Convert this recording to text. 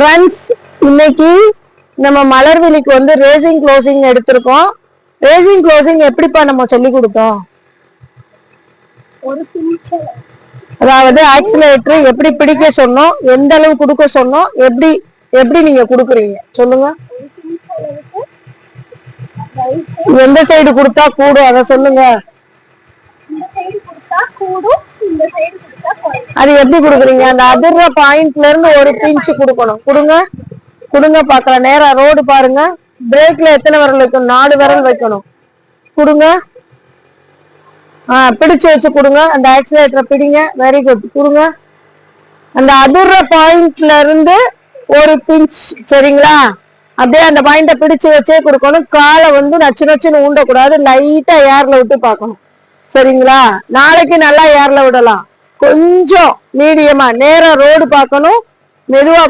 Friends, இன்னைக்கு நம்ம மலர்விழிக்கு வந்து ரேசிங் க்ளோசிங் எடுத்திருக்கோம். ரேசிங் க்ளோசிங் எப்படிப்பா நம்ம சொல்லி கொடுத்தோம்? ஒரு பிஞ்சர், அதாவது ஆக்சிலேட்டர் எப்படி பிடிக்க சொன்னோம், எந்த அளவு கொடுக்க சொன்னோம், எப்படி எப்படி நீங்க கொடுக்குறீங்க சொல்லுங்க. ஒரு பிஞ்சர் அளவுக்கு ரைட் எந்த சைடு கொடுத்தா கூடும் அதை சொல்லுங்க. இந்த சைடு கொடுத்தா கூடும், இந்த சைடு கொடுத்தா குறையும். அது எப்படி கொடுக்குறீங்க? அந்த அதிர்ற பாயிண்ட்ல இருந்து ஒரு பிஞ்ச் கொடுக்கணும். கொடுங்க கொடுங்க பார்க்கலாம். நேரா ரோடு பாருங்க. பிரேக்ல எத்தனை விரல் வைக்கணும்? 4 விரல் வைக்கணும். கொடுங்க. பிடிச்சு வச்சு கொடுங்க. அந்த ஆக்சிலேட்டரை பிடிங்க. Very good. கொடுங்க. அந்த அதிர்ற பாயிண்ட்ல இருந்து ஒரு பிஞ்ச், சரிங்களா? அப்படியே அந்த பாயிண்ட பிடிச்சு வச்சே கொடுக்கணும். காலை வந்து நச்சு நச்சுன்னு ஊண்டக்கூடாது. லைட்டா ஏர்ல விட்டு பார்க்கணும், சரிங்களா? நாளைக்கு நல்லா ஏர்ல விடலாம். கொஞ்சம் மீடியமா நேரா ரோடு பார்க்கணும். மெதுவா